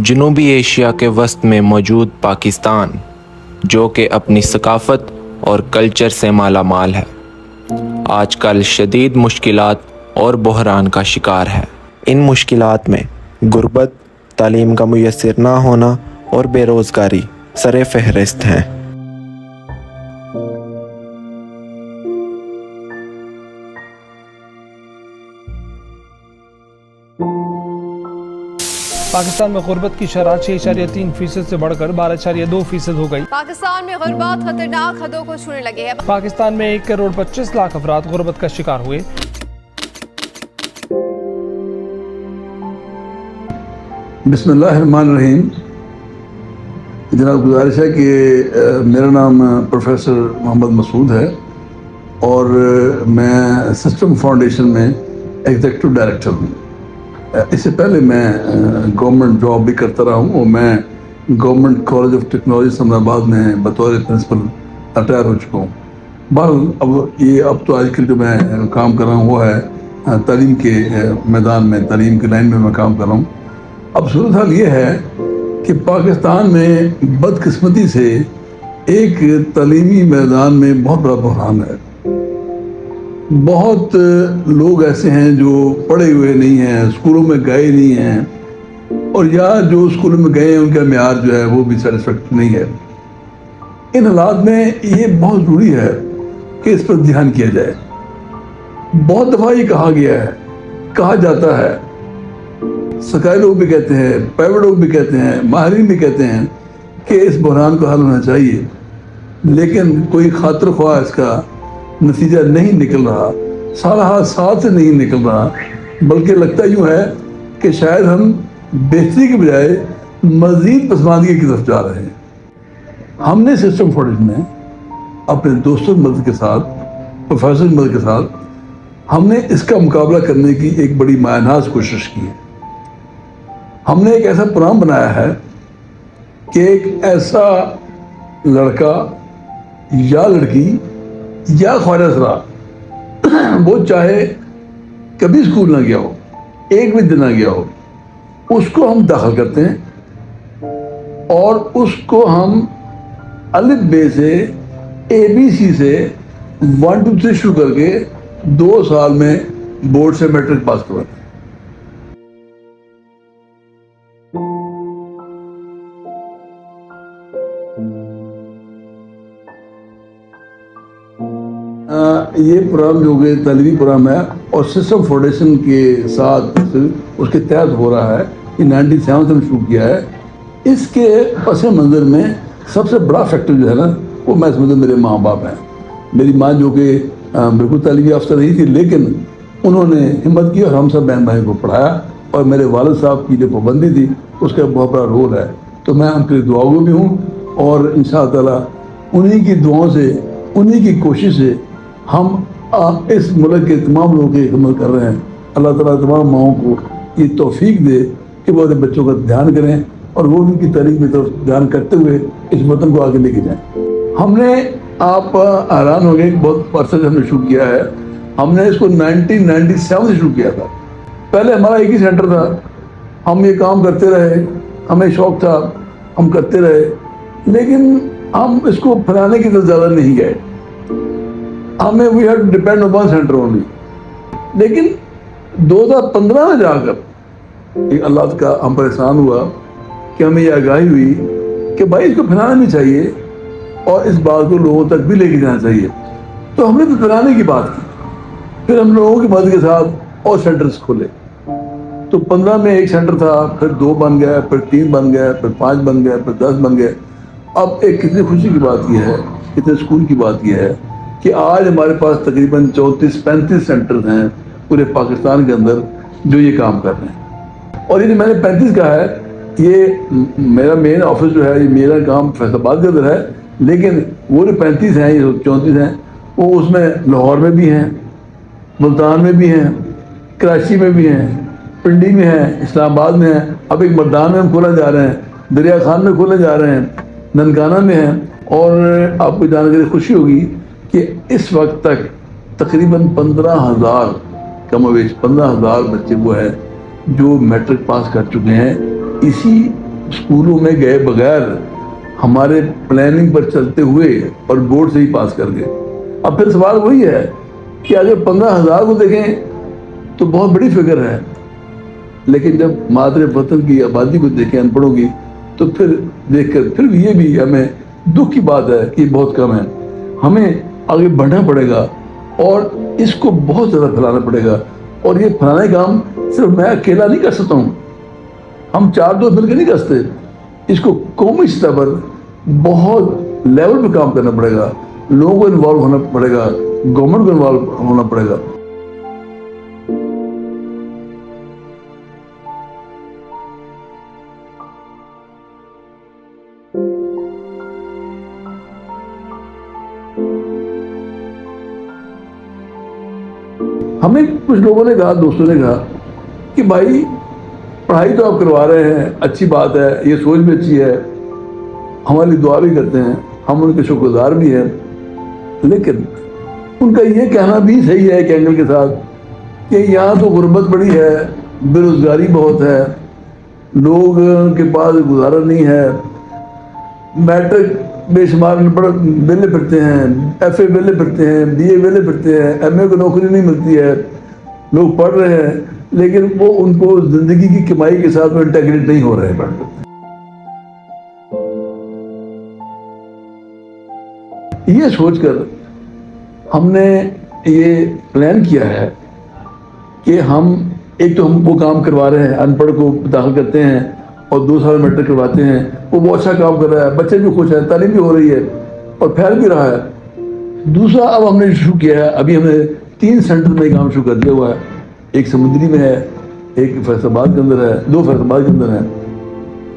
جنوبی ایشیا کے وسط میں موجود پاکستان، جو کہ اپنی ثقافت اور کلچر سے مالا مال ہے، آج کل شدید مشکلات اور بحران کا شکار ہے۔ ان مشکلات میں غربت، تعلیم کا میسر نہ ہونا اور بے روزگاری سر فہرست ہیں۔ پاکستان میں غربت کی شرح 6.3% سے بڑھ کر 12.2% ہو گئی۔ پاکستان میں غربت خطرناک حدوں کو چھونے لگے ہے۔ پاکستان میں 1.25 کروڑ افراد غربت کا شکار ہوئے۔ بسم اللہ الرحمن الرحیم۔ جناب گزارش ہے کہ میرا نام پروفیسر محمد مسعود ہے اور میں سسٹم فاؤنڈیشن میں ایگزیکٹو ڈائریکٹر ہوں۔ اس سے پہلے میں گورنمنٹ جاب بھی کرتا رہا ہوں اور میں گورنمنٹ کالج آف ٹیکنالوجی اسلام آباد میں بطور پرنسپل ریٹائر ہو چکا ہوں۔ بہرحال اب تو آج کل جو میں کام کر رہا ہوں وہ ہے تعلیم کے میدان میں، تعلیم کی لائن میں کام کر رہا ہوں۔ اب صورتحال یہ ہے کہ پاکستان میں بدقسمتی سے ایک تعلیمی میدان میں بہت بڑا بحران ہے۔ بہت لوگ ایسے ہیں جو پڑھے ہوئے نہیں ہیں، اسکولوں میں گئے نہیں ہیں، اور یا جو اسکولوں میں گئے ہیں ان کا معیار جو ہے وہ بھی سیٹسفیکٹری نہیں ہے۔ ان حالات میں یہ بہت ضروری ہے کہ اس پر دھیان کیا جائے۔ بہت دفعہ یہ کہا جاتا ہے، سرکاری لوگ بھی کہتے ہیں، پرائیویٹ لوگ بھی کہتے ہیں، ماہرین بھی کہتے ہیں کہ اس بحران کو حل ہونا چاہیے، لیکن کوئی خاطر خواہ اس کا نتیجہ نہیں نکل رہا، سارا ہاتھ ساتھ سے نہیں نکل رہا، بلکہ لگتا یوں ہے کہ شاید ہم بہتری کے بجائے مزید پسماندگی کی طرف جا رہے ہیں۔ ہم نے سسٹم فاؤنڈیشن میں اپنے دوستوں کی مدد کے ساتھ، پروفیسر کی مدد کے ساتھ، ہم نے اس کا مقابلہ کرنے کی ایک بڑی مایہ ناز کوشش کی ہے۔ ہم نے ایک ایسا پروگرام بنایا ہے کہ ایک ایسا لڑکا یا لڑکی یا خواجہ سرا، وہ چاہے کبھی اسکول نہ گیا ہو، ایک بھی دن نہ گیا ہو، اس کو ہم داخل کرتے ہیں اور اس کو ہم الف بے سے ABC سے 1 2 3 شروع کر کے 2 سال میں بورڈ سے میٹرک پاس کرواتے ہیں۔ یہ پروگرام جو کہ تعلیمی پروگرام ہے اور سسٹم فاؤنڈیشن کے ساتھ اس کے تحت ہو رہا ہے، یہ 97 سے ہم شروع کیا ہے۔ اس کے پس منظر میں سب سے بڑا فیکٹر جو ہے نا، وہ میں سمجھتا ہوں میرے ماں باپ ہیں۔ میری ماں جو کہ بالکل تعلیمی یافتہ نہیں تھی، لیکن انہوں نے ہمت کی اور ہم سب بہن بھائیوں کو پڑھایا، اور میرے والد صاحب کی جو پابندی تھی اس کا بہت بڑا رول ہے۔ تو میں ان کے دعاؤں بھی ہوں، اور انشاءاللہ تعالیٰ انہی کی دعاؤں سے، انہی کی کوشش سے ہم اس ملک کے تمام لوگوں کی خدمت کر رہے ہیں۔ اللہ تعالیٰ تمام ماؤں کو یہ توفیق دے کہ وہ اپنے بچوں کا دھیان کریں اور وہ ان کی تعلیم کی طرف دھیان کرتے ہوئے اس وطن کو آگے لے کے جائیں۔ ہم نے، آپ حیران ہو گئے، بہت عرصے سے ہم نے شروع کیا ہے۔ ہم نے اس کو 1997 سے شروع کیا تھا۔ پہلے ہمارا ایک ہی سینٹر تھا، ہم یہ کام کرتے رہے، ہمیں شوق تھا، ہم کرتے رہے، لیکن ہم اس کو پھیلانے کی طرف زیادہ نہیں گئے۔ ہمیں we had to depend on one center only۔ لیکن 2015 میں جا کر ایک اللہ کا ہم پر احسان ہوا کہ ہمیں یہ آگاہی ہوئی کہ بھائی اس کو پھیلانا بھی چاہیے اور اس بات کو لوگوں تک بھی لے کے جانا چاہیے۔ تو ہم نے تو پھیلانے کی بات کی، پھر ہم لوگوں کی مدد کے ساتھ اور سینٹرز کھولے۔ تو 15 میں ایک سینٹر تھا، پھر 2 بن گیا، پھر 3 بن گیا، پھر 5 بن گیا، پھر 10 بن گئے۔ اب ایک کتنی خوشی کی بات یہ ہے، کتنے سکون کی بات یہ ہے کہ آج ہمارے پاس تقریباً 34-35 سینٹرز ہیں پورے پاکستان کے اندر جو یہ کام کر رہے ہیں۔ اور یہ جو میں نے 35 کہا ہے، یہ میرا مین آفس جو ہے، یہ میرا کام فیصل آباد کے اندر ہے، لیکن وہ جو 35 ہیں، یہ 34 ہیں، وہ اس میں لاہور میں بھی ہیں، ملتان میں بھی ہیں، کراچی میں بھی ہیں، پنڈی میں ہیں، اسلام آباد میں ہیں، اب ایک مردان میں ہم کھولنے جا رہے ہیں، دریا خان میں کھولنے جا رہے ہیں، ننکانہ میں ہیں۔ اور آپ کو جان کر خوشی ہوگی کہ اس وقت تک تقریباً 15,000 کم و بیش 15,000 بچے وہ ہیں جو میٹرک پاس کر چکے ہیں اسی स्कूलों में गए बगैर हमारे प्लानिंग पर चलते हुए और बोर्ड से ही पास कर गए। अब फिर सवाल वही है कि अगर 15,000 को देखें तो बहुत बड़ी फिगर है, लेकिन जब मादरे वतन की आबादी को देखें अनपढ़ों की, तो फिर देखकर फिर ये भी हमें दुख की बात है कि बहुत कम है। हमें आगे बढ़ना पड़ेगा और इसको बहुत ज़्यादा फैलाना पड़ेगा, और ये फैलाने का काम सिर्फ मैं अकेला नहीं कर सकता हूँ, हम 4 दोस्त मिलकर नहीं कर सकते। इसको कौमी स्तर पर बहुत लेवल पे काम करना पड़ेगा, लोगों को इन्वॉल्व होना पड़ेगा, गवर्नमेंट को इन्वॉल्व होना पड़ेगा। हमें कुछ लोगों ने कहा, दोस्तों ने कहा कि भाई पढ़ाई तो आप करवा रहे हैं, अच्छी बात है, ये सोच भी अच्छी है, हमारी दुआ भी करते हैं, हम उनके शुक्रगुजार भी हैं, लेकिन उनका ये कहना भी सही है एक एंगल के साथ कि यहाँ तो गुर्बत बड़ी है, बेरोजगारी बहुत है, लोग के पास गुजारा नहीं है, मैट्रिक बेशुमार बेले फिरते हैं, FA बेले फिरते हैं, BA बेले फिरते हैं, MA को नौकरी नहीं मिलती है, लोग पढ़ रहे हैं लेकिन वो उनको जिंदगी की कमाई के साथ इंटेग्रेट नहीं हो रहे हैं। ये सोचकर हमने ये प्लान किया है कि हम एक तो हम वो काम करवा रहे हैं, अनपढ़ को दाखिल करते हैं और 2 साल मैट्रिक करवाते हैं, वो अच्छा काम कर रहा है, बच्चे भी खुश हैं, तालीम भी हो रही है और फैल भी रहा है। दूसरा अब हमने शुरू किया है, अभी हमने 3 सेंटर में काम शुरू कर दिया हुआ है, एक समुद्री में है, एक फैसलाबाद के अंदर है, 2 फैसलाबाद के अंदर है,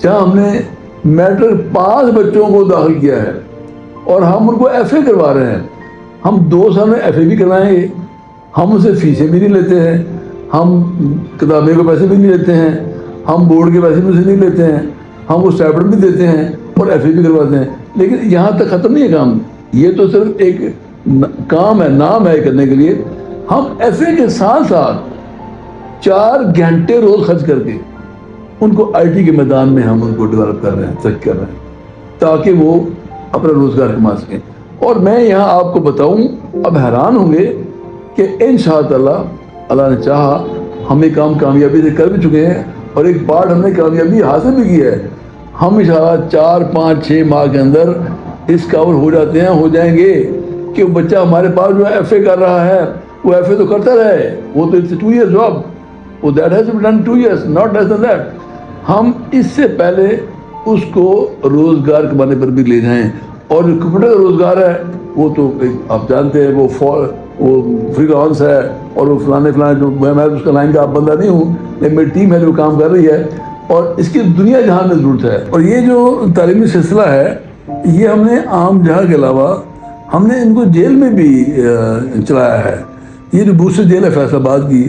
जहाँ हमने मैट्रिक 5 बच्चों को दाखिल किया है और हम उनको FA करवा रहे हैं। हम 2 साल में FA भी करवाएंगे, हम उनसे फीसें भी नहीं लेते हैं, हम किताबें के पैसे भी नहीं लेते हैं, हम बोर्ड के पैसे भी उनसे नहीं लेते हैं, हम वो स्टाइपेंड भी देते हैं और FA भी करवाते हैं। लेकिन यहाँ तक ख़त्म नहीं है काम, ये तो सिर्फ एक काम है, नाम है करने के लिए। हम FA के साथ साथ 4 घंटे रोज खर्च करके उनको IT के मैदान में हम उनको डेवलप कर रहे हैं, सेट कर रहे हैं, ताकि वो अपना रोजगार कमा सकें। और मैं यहाँ आपको बताऊँ, अब हैरान होंगे कि इंशाअल्लाह अल्लाह ने चाहा हम ये काम कामयाबी से कर भी चुके हैं और एक पार्ट हमने कामयाबी हासिल भी की है। हम इंशाअल्लाह 4, 5, 6 माह के अंदर इस कवर हो जाएंगे कि वो बच्चा हमारे पास जो FA कर रहा है वो FA तो करता रहे, वो तो इट्स 2 years जॉब, वो that has been done 2 years, not less than that. हम इससे पहले उसको रोजगार कमाने पर भी ले जाएं, और जो कंप्यूटर का रोजगार है वो तो आप जानते हैं वो फ्रीलांस है और वो फलाने जो मैं उसका लाइन का आप बंदा नहीं हूँ, लेकिन मेरी टीम है जो काम कर रही है और इसकी दुनिया जहान में ज़रूरत है। और ये जो तालीमी सिलसिला है, ये हमने आम जहाँ के अलावा हमने इनको जेल में भी चलाया है। ये जो दूसरी जेल है फैसलाबाद की,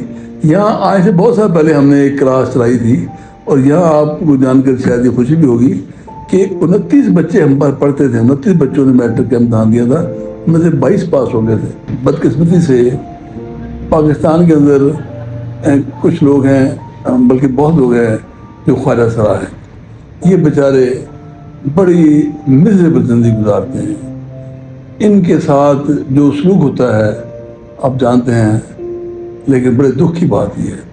यहाँ आज से बहुत साल पहले हमने एक क्लास चलाई थी और यहाँ आपको जानकर शायद ये खुशी भी होगी कि 29 बच्चे हम पर पढ़ते थे, 29 बच्चों ने मैट्रिक का इम्तहान दिया था, उनमें से 22 पास हो गए थे। बदकिस्मती से पाकिस्तान के अंदर कुछ लोग हैं, बल्कि बहुत लोग हैं जो ख्वाजा सरा हैं, ये बेचारे बड़ी मिज़रेबल ज़िंदगी गुजारते हैं। इनके साथ जो सलूक होता है आप जानते हैं, लेकिन बड़े दुख की बात ये है,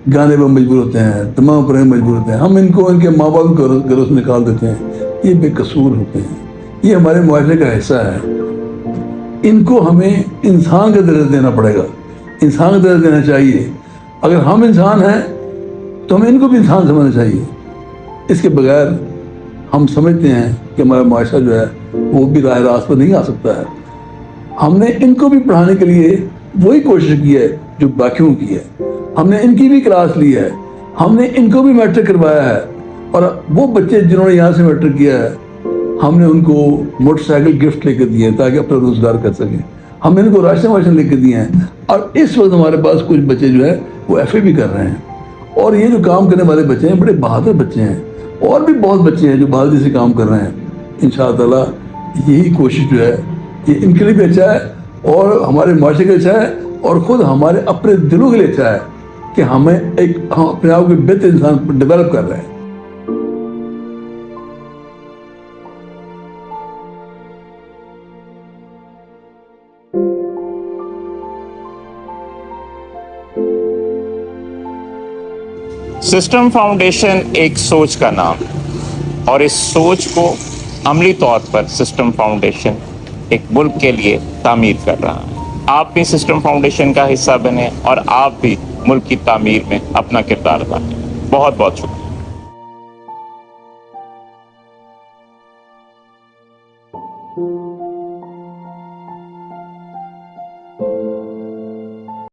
गाने पर मजबूर होते हैं, तमाम पर मजबूर होते हैं, हम इनको इनके माँ बाप घरों से निकाल देते हैं, ये बेकसूर होते हैं, ये हमारे मुआशरे का हिस्सा है। इनको हमें इंसान का दर्जा देना पड़ेगा, इंसान का दर्जा देना चाहिए। अगर हम इंसान हैं तो हमें इनको भी इंसान समझना चाहिए। इसके बगैर हम समझते हैं कि हमारा मुआशरा जो है वो भी राह रास्त पर नहीं आ सकता है। हमने इनको भी पढ़ाने के लिए वही कोशिश की है जो बाकियों की है, हमने इनकी भी क्लास ली है, हमने इनको भी मैट्रिक करवाया है, और वो बच्चे जिन्होंने यहाँ से मैट्रिक किया है हमने उनको मोटरसाइकिल गिफ्ट लेकर दिए हैं ताकि अपना रोजगार कर सकें, हमने इनको राशन वाशन लेकर दिए हैं। और इस वक्त हमारे पास कुछ बच्चे जो है वो FA भी कर रहे हैं, और ये जो काम करने वाले बच्चे हैं बड़े बहादुर बच्चे हैं, और भी बहुत बच्चे हैं जो बहादुरी से काम कर रहे हैं। इंशाअल्लाह यही कोशिश जो है ये इनके लिए भी अच्छा है और हमारे माशरे के लिए अच्छा है, और ख़ुद हमारे अपने दिलों के लिए अच्छा है कि हम अपने आप को बेहतर इंसान डेवलप कर रहे हैं। सिस्टम फाउंडेशन एक सोच का नाम है और इस सोच को अमली तौर पर सिस्टम फाउंडेशन एक मुल्क के लिए तामीर कर रहा है। आप भी सिस्टम फाउंडेशन का हिस्सा बने और आप भी मुल्क की तामीर में अपना किरदार अदा करें। बहुत बहुत शुक्रिया।